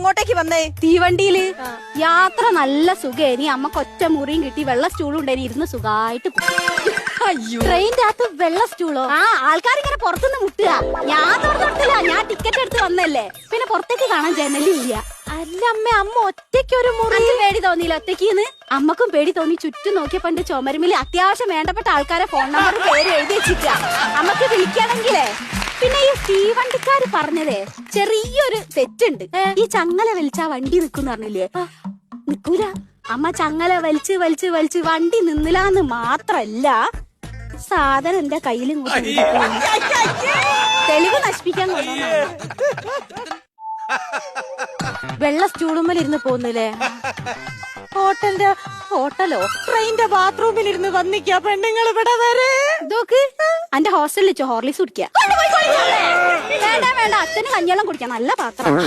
അങ്ങോട്ടേക്ക് വന്നേ? തീവണ്ടിയില് യാത്ര നല്ല സുഖേനി. അമ്മക്ക് ഒറ്റ മുറിയും കിട്ടി, വെള്ള സ്റ്റൂളും ഉണ്ടായി, ഇരുന്ന് സുഖമായിട്ട്. ട്രെയിനിന്റെ അകത്ത് വെള്ള സ്റ്റൂളോ? ആ, ആൾക്കാരിങ്ങനെ പുറത്തുനിന്ന് മുട്ടുക. ഞാൻ തുറന്നിട്ടില്ല, ഞാൻ ടിക്കറ്റ് എടുത്ത് വന്നല്ലേ. പിന്നെ പുറത്തേക്ക് കാണാൻ ജനലില്ല. അല്ല അമ്മ, അമ്മ ഒറ്റയ്ക്ക് ഒരു മുറി. പേടി തോന്നിയില്ല ഒറ്റയ്ക്ക്? അമ്മക്കും പേടി തോന്നി. ചുറ്റും നോക്കിയപ്പോ എന്റെ ചുമരുമില് അത്യാവശ്യം വേണ്ടപ്പെട്ട ആൾക്കാരെ ഫോൺ നമ്പർ പേര് എഴുതി വെച്ചിട്ട. അമ്മക്ക് വിളിക്കണെങ്കിലേ. പിന്നെ ഈ തീവണ്ടിക്കാര് പറഞ്ഞതേ ചെറിയൊരു തെറ്റുണ്ട്. ഈ ചങ്ങല വലിച്ചാ വണ്ടി നിക്കുന്ന് പറഞ്ഞില്ലേ? നിക്കൂല. അമ്മ ചങ്ങല വലിച്ച് വലിച്ച് വലിച്ച് വണ്ടി നിന്നില്ലാന്ന് മാത്രല്ല, സാധനം എന്റെ കയ്യിലും തെളിവ് നശിപ്പിക്കാൻ കൊണ്ടുവന്നാണ്. വെള്ള സ്റ്റൂളുമ്മൽ ഇരുന്ന് പോന്നില്ലേ? ഹോട്ടലോ ട്രെയിനിന്റെ ബാത്റൂമിൽ ഇരുന്ന് വന്നിക്കാ പെണ്ണുങ്ങൾ ഇവിടെ വരെ. ഇതൊക്കെ എന്റെ ഹോസ്റ്റലിൽ വെച്ച് ഹോർലിക്സ് കുടിക്കാം. വേണ്ട വേണ്ട, അച്ഛന് കഞ്ഞിവെള്ളം കുടിക്കാം. നല്ല പാത്രം.